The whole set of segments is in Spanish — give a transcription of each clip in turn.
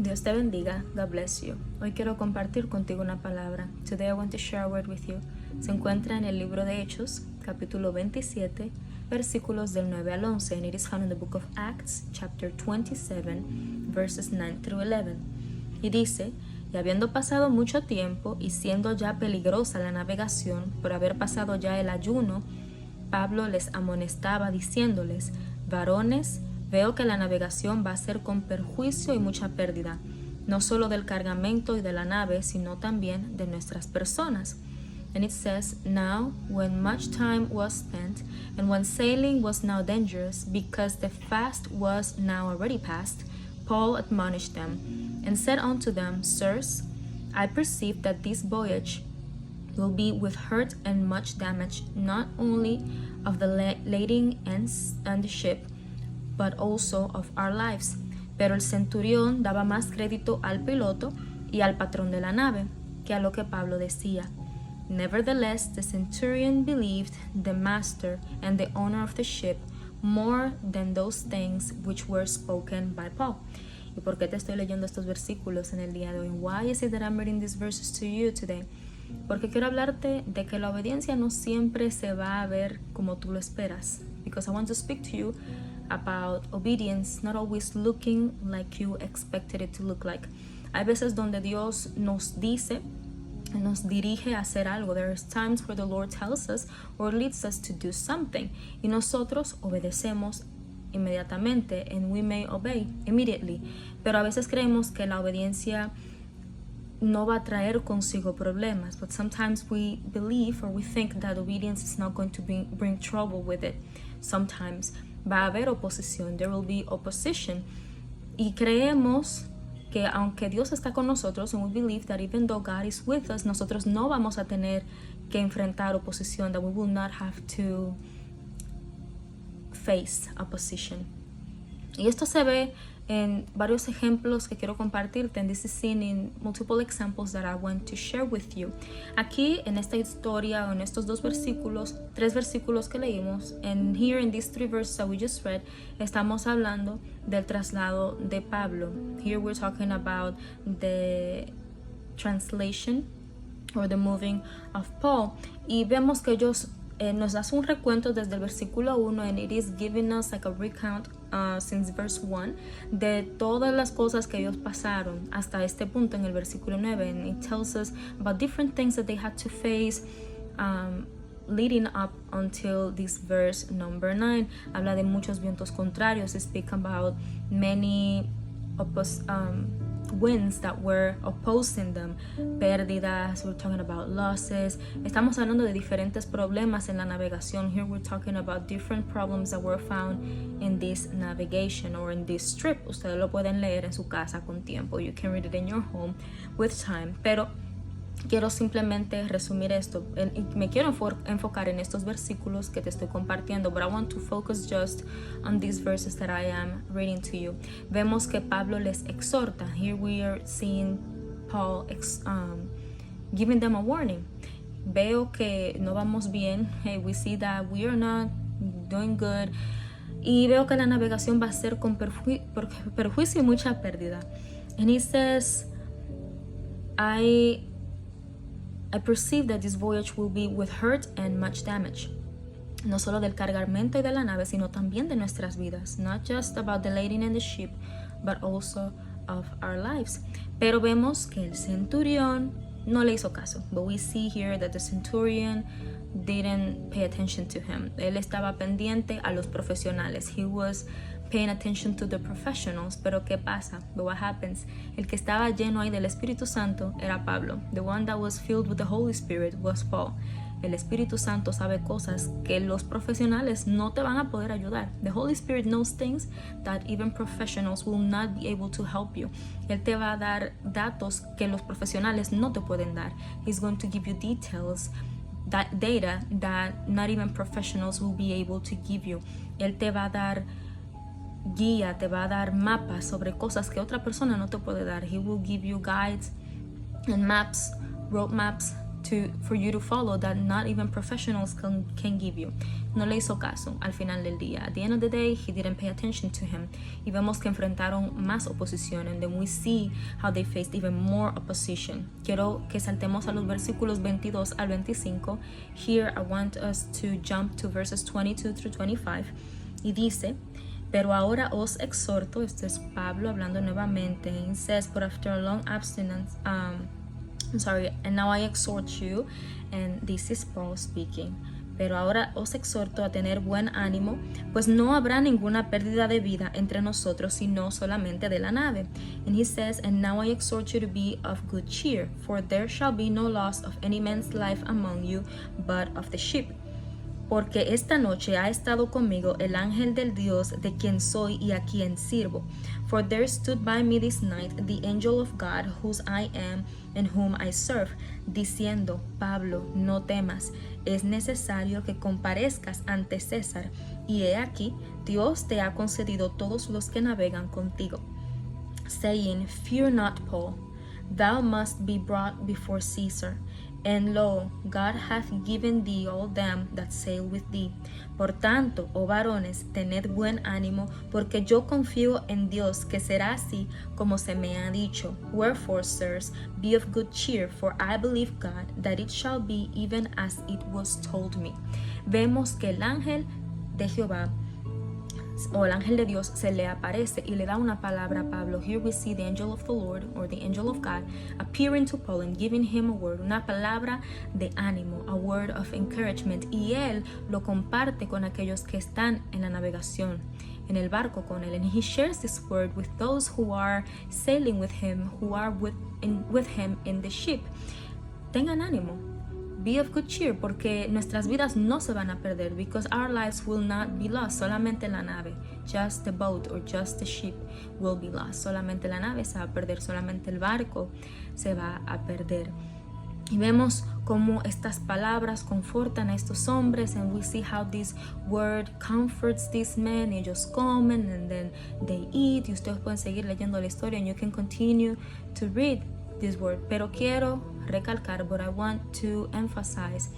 Dios te bendiga. God bless you. Hoy quiero compartir contigo una palabra. Today I want to share a word with you. Se encuentra en el libro de Hechos, capítulo 27, versículos del 9 al 11. And it is found in the book of Acts, chapter 27, verses 9 through 11. Y dice, y habiendo pasado mucho tiempo y siendo ya peligrosa la navegación, por haber pasado ya el ayuno, Pablo les amonestaba diciéndoles, varones, veo que la navegación va a ser con perjuicio y mucha pérdida, no solo del cargamento y de la nave, sino también de nuestras personas. And it says, now when much time was spent, and when sailing was now dangerous, because the fast was now already past, Paul admonished them, and said unto them, Sirs, I perceive that this voyage will be with hurt and much damage, not only of the lading and the ship, but also of our lives. Pero el centurión daba más crédito al piloto y al patrón de la nave que a lo que Pablo decía. Nevertheless, the centurion believed the master and the owner of the ship more than those things which were spoken by Paul. ¿Y por qué te estoy leyendo estos versículos en el día de hoy? Why is it that I'm reading these verses to you today? Porque quiero hablarte de que la obediencia no siempre se va a ver como tú lo esperas. Because I want to speak to you about obedience not always looking like you expected it to look like. Hay veces donde Dios nos dice, nos dirige a hacer algo. There are times where the Lord tells us or leads us to do something. Y nosotros obedecemos inmediatamente, and we may obey immediately. Pero a veces creemos que la obediencia no va a traer consigo problemas. But sometimes we believe or we think that obedience is not going to bring trouble with it. Sometimes va a haber oposición. There will be opposition. Y creemos que aunque Dios está con nosotros, and we believe that even though God is with us, nosotros no vamos a tener que enfrentar oposición, that we will not have to face opposition. Y esto se ve en varios ejemplos que quiero compartirte, and this is seen in multiple examples that I want to share with you. Aquí en esta historia, o en estos tres versículos que leímos, and here in these three verses that we just read, estamos hablando del traslado de Pablo. Here we're talking about the translation or the moving of Paul. Y vemos que ellos nos das un recuento desde el versículo 1, and it is giving us like a recount since verse 1 de todas las cosas que ellos pasaron hasta este punto en el versículo 9, and it tells us about different things that they had to face leading up until this verse number 9. Habla de muchos vientos contrarios. They speak about many winds that were opposing them, pérdidas. We're talking about losses. Estamos hablando de diferentes problemas en la navegación. Here we're talking about different problems that were found in this navigation or in this trip. Ustedes lo pueden leer en su casa con tiempo. You can read it in your home with time. Pero quiero simplemente resumir esto. Me quiero enfocar en estos versículos que te estoy compartiendo, but I want to focus just on these verses that I am reading to you. Vemos que Pablo les exhorta. Here we are seeing Paul giving them a warning. Veo que no vamos bien. Hey, we see that we are not doing good. Y veo que la navegación va a ser con perjuicio y mucha pérdida. And he says, I perceive that this voyage will be with hurt and much damage. No solo del cargamento y de la nave, sino también de nuestras vidas. Not just about the lading and the ship, but also of our lives. Pero vemos que el centurión no le hizo caso. But we see here that the centurion didn't pay attention to him. Él estaba pendiente a los profesionales. He was paying attention to the professionals. Pero ¿qué pasa? But what happens? El que estaba lleno ahí del Espíritu Santo era Pablo. The one that was filled with the Holy Spirit was Paul. El Espíritu Santo sabe cosas que los profesionales no te van a poder ayudar. The Holy Spirit knows things that even professionals will not be able to help you. Él te va a dar datos que los profesionales no te pueden dar. He's going to give you details, that data that not even professionals will be able to give you. Él te va a dar guía, te va a dar mapas sobre cosas que otra persona no te puede dar. He will give you guides and maps, road maps for you to follow that not even professionals can give you. no le hizo caso al final del día. At the end of the day, he didn't pay attention to him. Y vemos que enfrentaron más oposición, and then we see how they faced even more opposition. Quiero que saltemos a los versículos 22 al 25. Here I want us to jump to verses 22 through 25. Y dice, pero ahora os exhorto, este es Pablo hablando nuevamente, he says, but after a long abstinence, and now I exhort you, and this is Paul speaking. Pero ahora os exhorto a tener buen ánimo, pues no habrá ninguna pérdida de vida entre nosotros, sino solamente de la nave. And he says, and now I exhort you to be of good cheer, for there shall be no loss of any man's life among you, but of the ship. Porque esta noche ha estado conmigo el ángel del Dios de quien soy y a quien sirvo. For there stood by me this night the angel of God, whose I am and whom I serve, diciendo, Pablo, no temas, es necesario que comparezcas ante César, y he aquí, Dios te ha concedido todos los que navegan contigo. Saying, fear not, Paul, thou must be brought before Caesar. And lo, God hath given thee all them that sail with thee. Por tanto, oh varones, tened buen ánimo, porque yo confío en Dios que será así como se me ha dicho. Wherefore, sirs, be of good cheer, for I believe God, that it shall be even as it was told me. Vemos que el ángel de Jehová o el ángel de Dios se le aparece y le da una palabra a Pablo. Here we see the angel of the Lord, or the angel of God, appearing to Paul and giving him a word, una palabra de ánimo, a word of encouragement, y él lo comparte con aquellos que están en la navegación, en el barco con él, and he shares this word with those who are sailing with him, who are with him in the ship. Tengan ánimo. Be of good cheer, porque nuestras vidas no se van a perder, because our lives will not be lost. Solamente la nave, just the boat or just the ship will be lost. Solamente la nave se va a perder, solamente el barco se va a perder. Y vemos cómo estas palabras confortan a estos hombres, and we see how this word comforts these men. Ellos comen, and then they eat. Y ustedes pueden seguir leyendo la historia, and you can continue to read this word. Pero quiero recalcar, but I want to emphasize,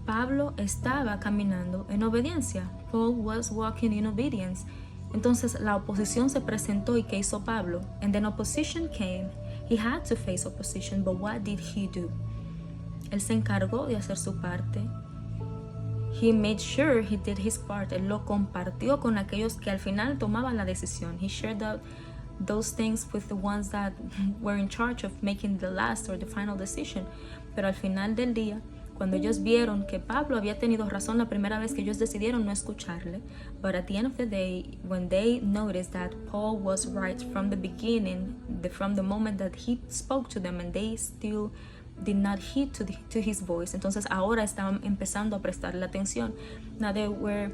Pablo estaba caminando en obediencia. Paul was walking in obedience. Entonces la oposición se presentó, y ¿qué hizo Pablo? And then opposition came. He had to face opposition, but what did he do? Él se encargó de hacer su parte. He made sure he did his part. Él lo compartió con aquellos que al final tomaban la decisión. He shared those things with the ones that were in charge of making the last or the final decision. Pero al final del día, cuando ellos vieron que Pablo había tenido razón la primera vez, que ellos decidieron no escucharle, but at the end of the day, when they noticed that Paul was right from the beginning, from the moment that he spoke to them, and they still did not heed to his voice, entonces ahora estaban empezando a prestarle atención. Now they were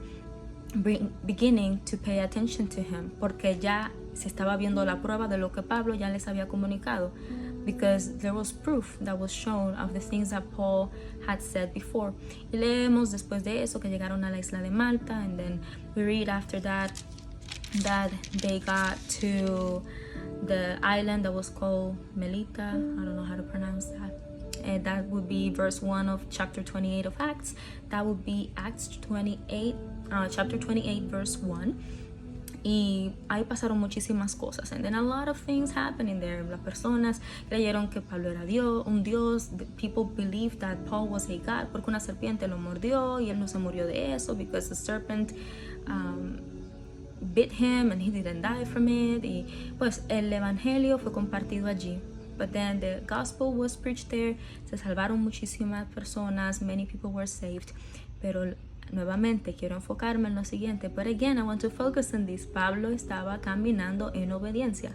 beginning to pay attention to him, porque ya se estaba viendo la prueba de lo que Pablo ya les había comunicado, because there was proof that was shown of the things that Paul had said before. Y leemos después de eso que llegaron a la isla de Malta, and then we read after that they got to the island that was called Melita. I don't know how to pronounce that. And that would be verse 1 of chapter 28 of Acts. That would be Acts 28, chapter 28, verse 1. Y ahí pasaron muchísimas cosas. And then a lot of things happening there. Las personas creyeron que Pablo era un dios. The people believed that Paul was a god, porque una serpiente lo mordió y él no se murió de eso, because the serpent bit him and he didn't die from it. Y pues el evangelio fue compartido allí. But then the gospel was preached there. Se salvaron muchísimas personas. Many people were saved. Pero nuevamente quiero enfocarme en lo siguiente. But again, I want to focus on this. Pablo estaba caminando en obediencia.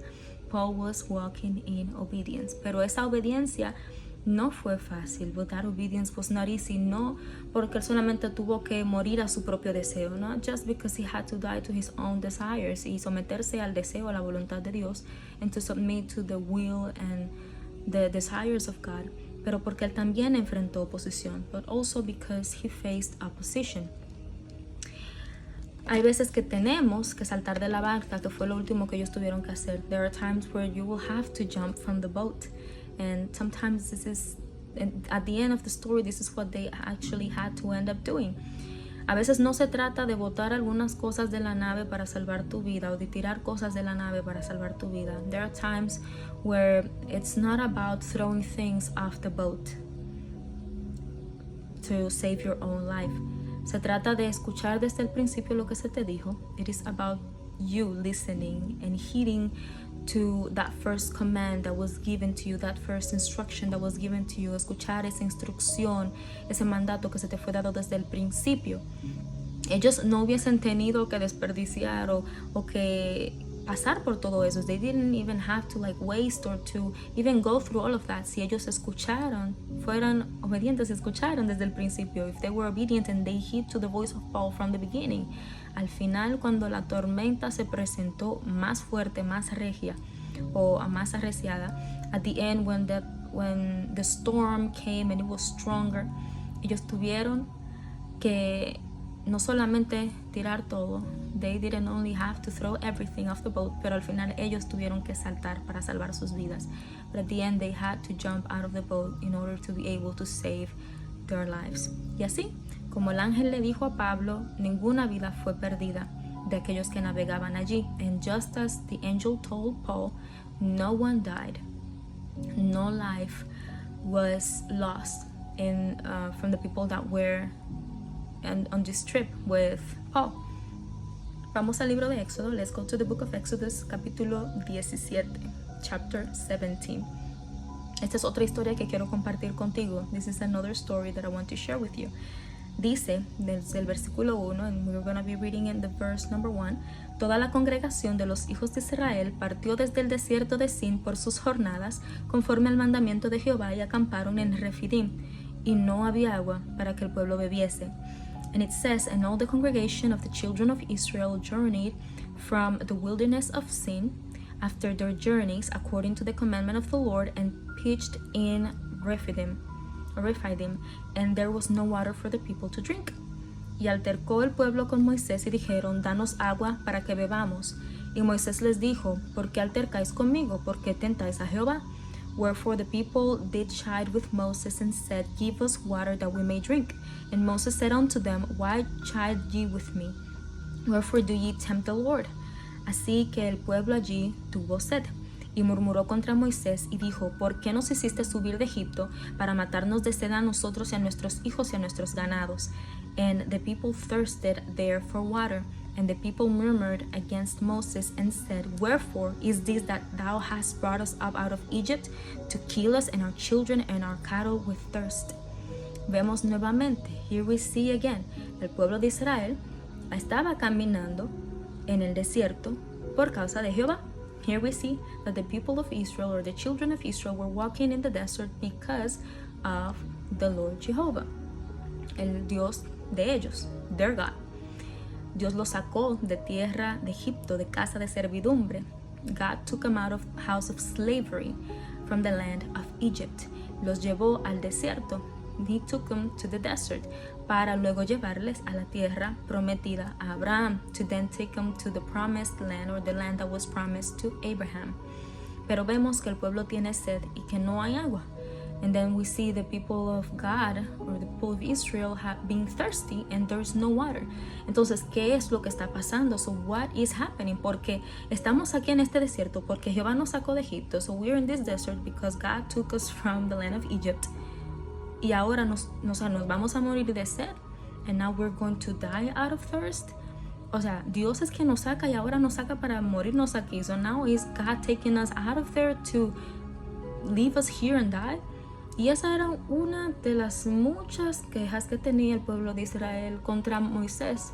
Paul was walking in obedience. Pero esa obediencia no fue fácil. But that obedience was not easy. No porque él solamente tuvo que morir a su propio deseo. Not just because he had to die to his own desires. Y someterse al deseo, a la voluntad de Dios. And to submit to the will and the desires of God. Pero porque él también enfrentó oposición. But also because he faced opposition. Hay veces que tenemos que saltar de la barca, que fue lo último que ellos tuvieron que hacer. There are times where you will have to jump from the boat. And sometimes this is, at the end of the story, this is what they actually had to end up doing. A veces no se trata de botar algunas cosas de la nave para salvar tu vida o de tirar cosas de la nave para salvar tu vida. There are times where it's not about throwing things off the boat to save your own life. Se trata de escuchar desde el principio lo que se te dijo. It is about you listening and heeding to that first command that was given to you, that first instruction that was given to you. Escuchar esa instrucción, ese mandato que se te fue dado desde el principio. Ellos no hubiesen tenido que desperdiciar o que pasar por todo eso. They didn't even have to waste or to even go through all of that. Si ellos escucharon, fueran obedientes, escucharon desde el principio. If they were obedient and they heed to the voice of Paul from the beginning. Al final, cuando la tormenta se presentó más fuerte, más regia o más arreciada, at the end when the storm came and it was stronger, ellos tuvieron que no solamente tirar todo. They didn't only have to throw everything off the boat, pero al final ellos tuvieron que saltar para salvar sus vidas. But at the end they had to jump out of the boat in order to be able to save their lives. Y así, como el ángel le dijo a Pablo, ninguna vida fue perdida de aquellos que navegaban allí. And just as the angel told Paul, no one died. No life was lost from the people that were on this trip with Paul. Vamos al libro de Éxodo. Let's go to the book of Exodus, capítulo 17, chapter 17. Esta es otra historia que quiero compartir contigo. This is another story that I want to share with you. Dice, desde el versículo 1, and we're going to be reading in the verse number 1, toda la congregación de los hijos de Israel partió desde el desierto de Sin por sus jornadas, conforme al mandamiento de Jehová, y acamparon en Refidim, y no había agua para que el pueblo bebiese. And it says, and all the congregation of the children of Israel journeyed from the wilderness of Sin after their journeys according to the commandment of the Lord, and pitched in Rephidim, and there was no water for the people to drink. Y altercó el pueblo con Moisés y dijeron, danos agua para que bebamos. Y Moisés les dijo, ¿por qué altercáis conmigo? ¿Por qué tentáis a Jehová? Wherefore the people did chide with Moses and said, give us water that we may drink. And Moses said unto them, why chide ye with me? Wherefore do ye tempt the Lord? Así que el pueblo allí tuvo sed. Y murmuró contra Moisés y dijo, ¿por qué nos hiciste subir de Egipto para matarnos de sed a nosotros y a nuestros hijos y a nuestros ganados? And the people thirsted there for water. And the people murmured against Moses and said, wherefore is this that thou hast brought us up out of Egypt to kill us and our children and our cattle with thirst? Vemos nuevamente, here we see again, el pueblo de Israel estaba caminando en el desierto por causa de Jehová. Here we see that the people of Israel, or the children of Israel, were walking in the desert because of the Lord Jehovah, el Dios de ellos, their God. Dios los sacó de tierra de Egipto, de casa de servidumbre. God took them out of house of slavery, from the land of Egypt. Los llevó al desierto. He took them to the desert, para luego llevarles a la tierra prometida a Abraham, to then take them to the promised land, or the land that was promised to Abraham. Pero vemos que el pueblo tiene sed y que no hay agua. And then we see the people of God, or the people of Israel, being thirsty and there's no water. Entonces, ¿qué es lo que está pasando? So what is happening? Porque estamos aquí en este desierto, porque Jehová nos sacó de Egipto. So we're in this desert because God took us from the land of Egypt. Y ahora nos vamos a morir de sed. And now we're going to die out of thirst. O sea, Dios es quien nos saca y ahora nos saca para morirnos aquí. So now is God taking us out of there to leave us here and die? Y esa era una de las muchas quejas que tenía el pueblo de Israel contra Moisés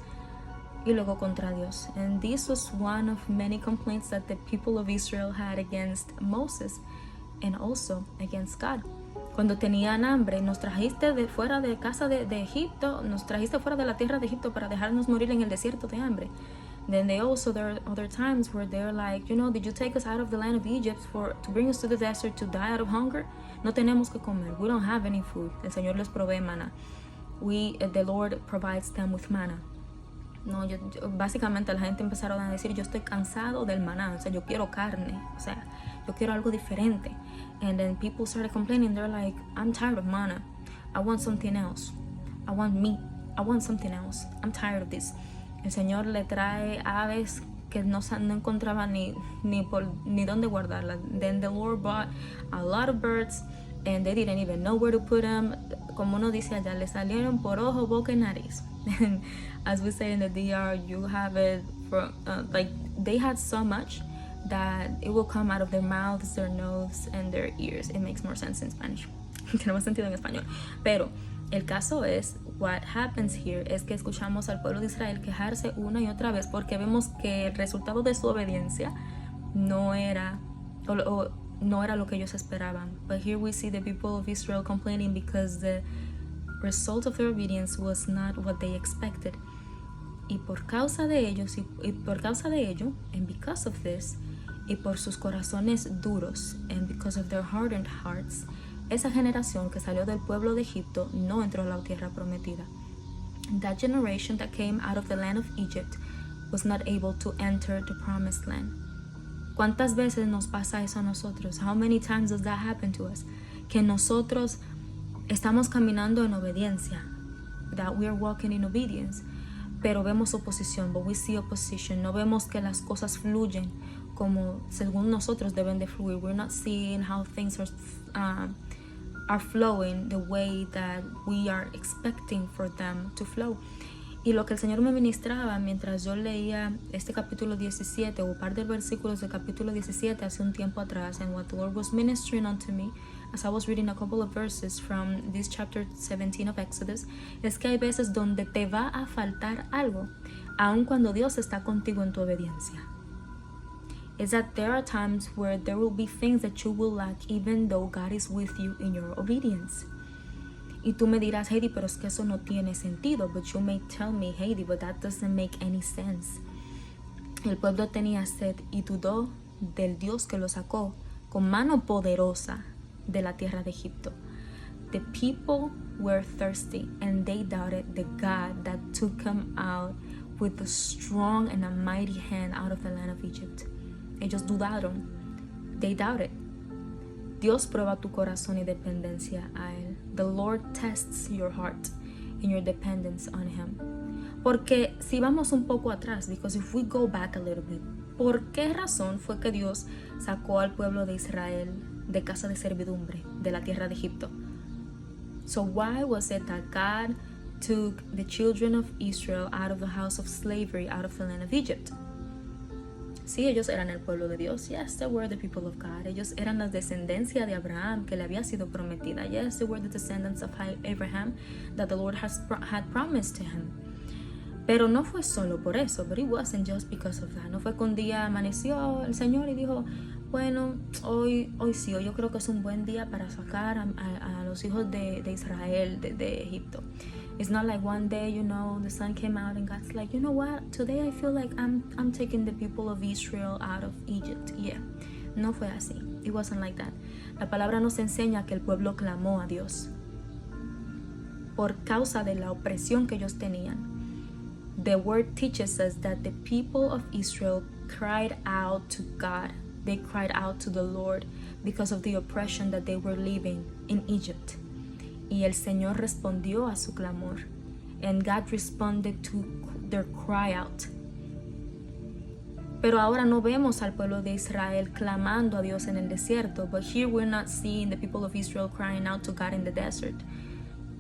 y luego contra Dios. And this was one of many complaints that the people of Israel had against Moses and also against God. Cuando tenían hambre, nos trajiste de fuera de casa de Egipto, nos trajiste fuera de la tierra de Egipto para dejarnos morir en el desierto de hambre. Then there are other times where they're like, did you take us out of the land of Egypt to bring us to the desert to die out of hunger? No tenemos que comer. We don't have any food. El Señor les provee maná. The Lord provides them with manna. No, básicamente la gente empezaron a decir, yo estoy cansado del maná, o sea, yo quiero carne, o sea, yo quiero algo diferente. And then people started complaining. They're like, I'm tired of manna. I want something else. I want meat. I want something else. I'm tired of this. El Señor le trae aves que no encontraba ni dónde guardarlas. Then the Lord brought a lot of birds and they didn't even know where to put them. Como uno dice allá, le salieron por ojo, boca y nariz. And as we say in the DR, you have it from like they had so much that it will come out of their mouths, their nose, and their ears. It makes more sense in Spanish. Tiene más sentido en español. Pero el caso es, what happens here es que escuchamos al pueblo de Israel quejarse una y otra vez porque vemos que el resultado de su obediencia no era lo que ellos esperaban. But here we see the people of Israel complaining because the result of their obedience was not what they expected. Y por causa de ellos, and because of this, y por sus corazones duros, and because of their hardened hearts, esa generación que salió del pueblo de Egipto no entró a la tierra prometida. That generation that came out of the land of Egypt was not able to enter the promised land. ¿Cuántas veces nos pasa eso a nosotros? How many times does that happen to us? Que nosotros estamos caminando en obediencia, that we are walking in obedience, pero vemos oposición, but we see opposition. No vemos que las cosas fluyen como según nosotros deben de fluir. We're not seeing how things are flowing the way that we are expecting for them to flow. Y lo que el Señor me ministraba mientras yo leía este capítulo 17 o un par de versículos del capítulo 17 hace un tiempo atrás, and what the Lord was ministering unto me as I was reading a couple of verses from this chapter 17 of Exodus, es que hay veces donde te va a faltar algo, aun cuando Dios está contigo en tu obediencia. Is that there are times where there will be things that you will lack even though God is with you in your obedience. Y tú me dirás, Heidi, pero es que eso no tiene sentido. But you may tell me, Heidi, but that doesn't make any sense. El pueblo tenía sed y dudó del Dios que lo sacó con mano poderosa de la tierra de Egipto. The people were thirsty and they doubted the God that took them out with a strong and a mighty hand out of the land of Egypt. Ellos dudaron. They doubted. Dios prueba tu corazón y dependencia a Él. The Lord tests your heart and your dependence on Him. Porque si vamos un poco atrás, because if we go back a little bit, ¿por qué razón fue que Dios sacó al pueblo de Israel de casa de servidumbre, de la tierra de Egipto? So why was it that God took the children of Israel out of the house of slavery, out of the land of Egypt? Sí, ellos eran el pueblo de Dios. Yes, they were the people of God. Ellos eran la descendencia de Abraham que le había sido prometida. Yes, they were the descendants of Abraham that the Lord had promised to him. Pero no fue solo por eso, but it wasn't just because of that. No fue que un día amaneció el Señor y dijo, bueno, hoy sí, yo creo que es un buen día para sacar a los hijos de Israel de Egipto. It's not like one day, the sun came out and God's like, you know what, today I feel like I'm taking the people of Israel out of Egypt. Yeah, no fue así. It wasn't like that. La palabra nos enseña que el pueblo clamó a Dios por causa de la opresión que ellos tenían. The word teaches us that the people of Israel cried out to God. They cried out to the Lord because of the oppression that they were living in Egypt. Y el Señor respondió a su clamor. And God responded to their cry out. Pero ahora no vemos al pueblo de Israel clamando a Dios en el desierto. But here we're not seeing the people of Israel crying out to God in the desert.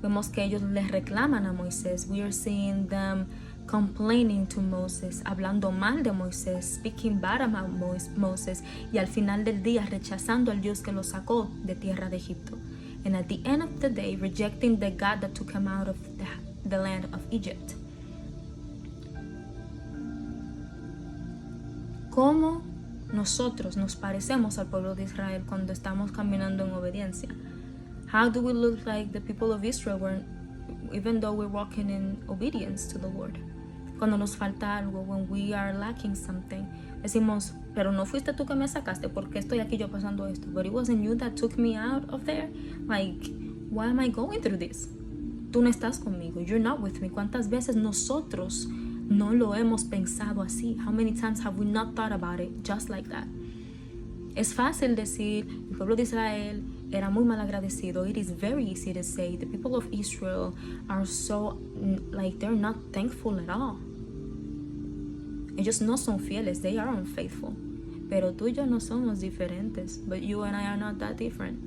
Vemos que ellos les reclaman a Moisés. We are seeing them complaining to Moses, hablando mal de Moisés, speaking bad about Moses, y al final del día rechazando al Dios que los sacó de tierra de Egipto. And at the end of the day, rejecting the God that took him out of the land of Egypt. ¿Cómo nosotros nos parecemos al pueblo de Israel cuando estamos caminando en obediencia? How do we look like the people of Israel even though we're walking in obedience to the Lord? Cuando nos falta algo, when we are lacking something, decimos, pero no fuiste tú que me sacaste, porque estoy aquí yo pasando esto. But it wasn't you that took me out of there. Like, why am I going through this? Tú no estás conmigo. You're not with me. ¿Cuántas veces nosotros no lo hemos pensado así? How many times have we not thought about it just like that? Es fácil decir, el pueblo de Israel era muy mal agradecido. It is very easy to say the people of Israel are so, like, they're not thankful at all. Ellos no son fieles, they are unfaithful. Pero tú y yo no somos diferentes, but you and I are not that different.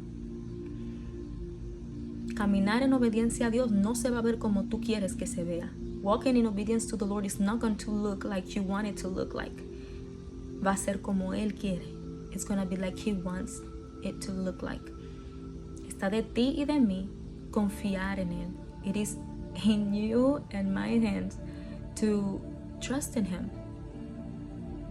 Caminar en obediencia a Dios no se va a ver como tú quieres que se vea. Walking in obedience to the Lord is not going to look like you want it to look like. Va a ser como Él quiere. It's going to be like He wants it to look like. Está de ti y de mí confiar en Él. It is in you and my hands to trust in Him.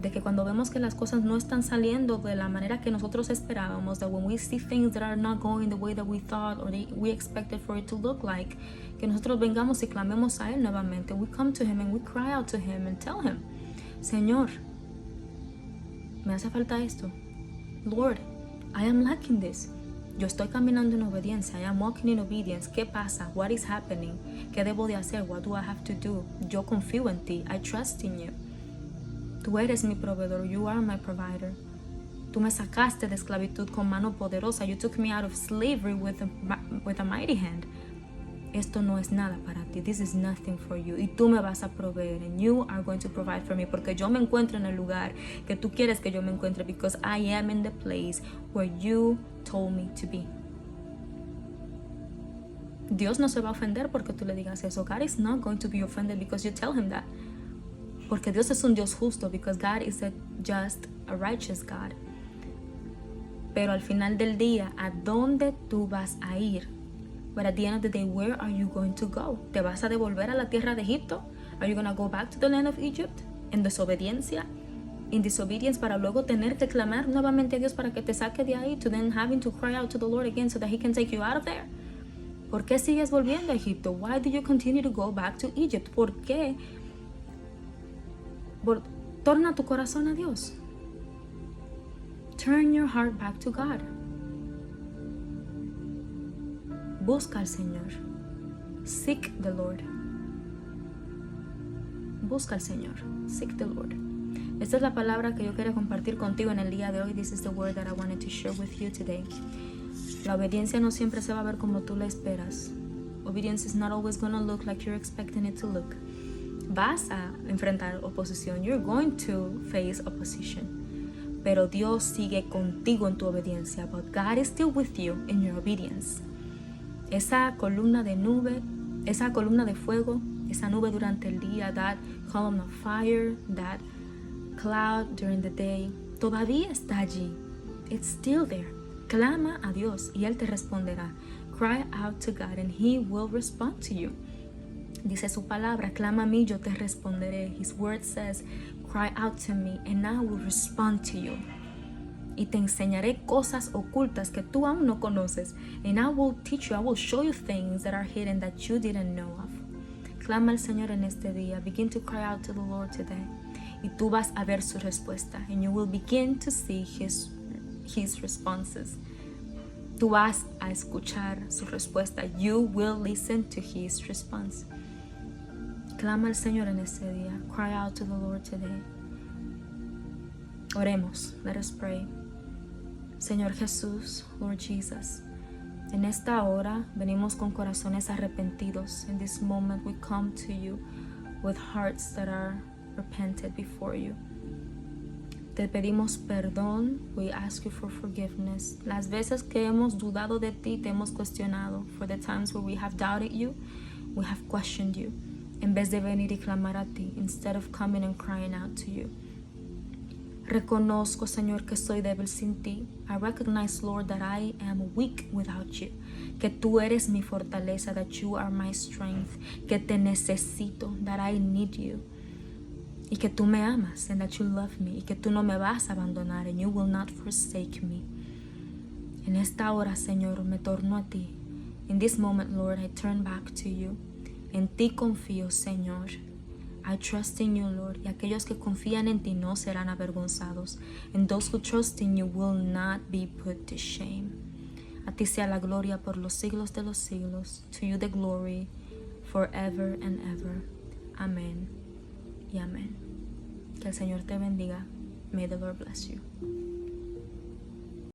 De que cuando vemos que las cosas no están saliendo de la manera que nosotros esperábamos, that when we see things that are not going the way that we thought or we expected for it to look like, que nosotros vengamos y clamemos a Él nuevamente. We come to Him and we cry out to Him and tell Him, Señor, me hace falta esto. Lord, I am lacking this. Yo estoy caminando en obediencia. I am walking in obedience. ¿Qué pasa? What is happening? ¿Qué debo de hacer? What do I have to do? Yo confío en ti. I trust in you. Tú eres mi proveedor. You are my provider. Tú me sacaste de esclavitud con mano poderosa. You took me out of slavery with a mighty hand. Esto no es nada para ti. This is nothing for you. Y tú me vas a proveer. And you are going to provide for me. Porque yo me encuentro en el lugar que tú quieres que yo me encuentre. Because I am in the place where you told me to be. Dios no se va a ofender porque tú le digas eso. God is not going to be offended because you tell Him that. Porque Dios es un Dios justo. Because God is a just, a righteous God. Pero al final del día, ¿a dónde tú vas a ir? But at the end of the day, where are you going to go? ¿Te vas a devolver a la tierra de Egipto? Are you going to go back to the land of Egypt? En desobediencia? In disobedience, para luego tener que clamar nuevamente a Dios para que te saque de ahí, to then having to cry out to the Lord again so that He can take you out of there? ¿Por qué sigues volviendo a Egipto? Why do you continue to go back to Egypt? ¿Por qué? Torna tu corazón a Dios. Turn your heart back to God. Busca al Señor. Seek the Lord. Busca al Señor. Seek the Lord. Esta es la palabra que yo quería compartir contigo en el día de hoy. This is the word that I wanted to share with you today. La obediencia no siempre se va a ver como tú la esperas. Obedience is not always going to look like you're expecting it to look. Vas a enfrentar oposición. You're going to face opposition. Pero Dios sigue contigo en tu obediencia. But God is still with you in your obedience. Esa columna de nube, esa columna de fuego, esa nube durante el día, that column of fire, that cloud during the day, todavía está allí. It's still there. Clama a Dios y Él te responderá. Cry out to God and He will respond to you. Dice su palabra, clama a mí, yo te responderé. His word says, cry out to me and I will respond to you. Y te enseñaré cosas ocultas que tú aún no conoces. And I will teach you, I will show you things that are hidden that you didn't know of. Clama al Señor en este día. Begin to cry out to the Lord today. Y tú vas a ver su respuesta. And you will begin to see His responses. Tú vas a escuchar su respuesta. You will listen to His response. Clama al Señor en este día. Cry out to the Lord today. Oremos. Let us pray. Señor Jesús, Lord Jesus, en esta hora venimos con corazones arrepentidos. In this moment we come to you with hearts that are repented before you. Te pedimos perdón. We ask you for forgiveness. Las veces que hemos dudado de ti, te hemos cuestionado. For the times where we have doubted you, we have questioned you. En vez de venir y clamar a ti, instead of coming and crying out to you. Reconozco, Señor, que soy débil sin ti. I recognize, Lord, that I am weak without you. Que tú eres mi fortaleza, that you are my strength. Que te necesito, that I need you. Y que tú me amas, and that you love me. Y que tú no me vas a abandonar, and you will not forsake me. En esta hora, Señor, me torno a ti. In this moment, Lord, I turn back to you. En ti confío, Señor. I trust in you, Lord, y aquellos que confían en ti no serán avergonzados. And those who trust in you will not be put to shame. A ti sea la gloria por los siglos de los siglos. To you the glory forever and ever. Amén y amén. Que el Señor te bendiga. May the Lord bless you.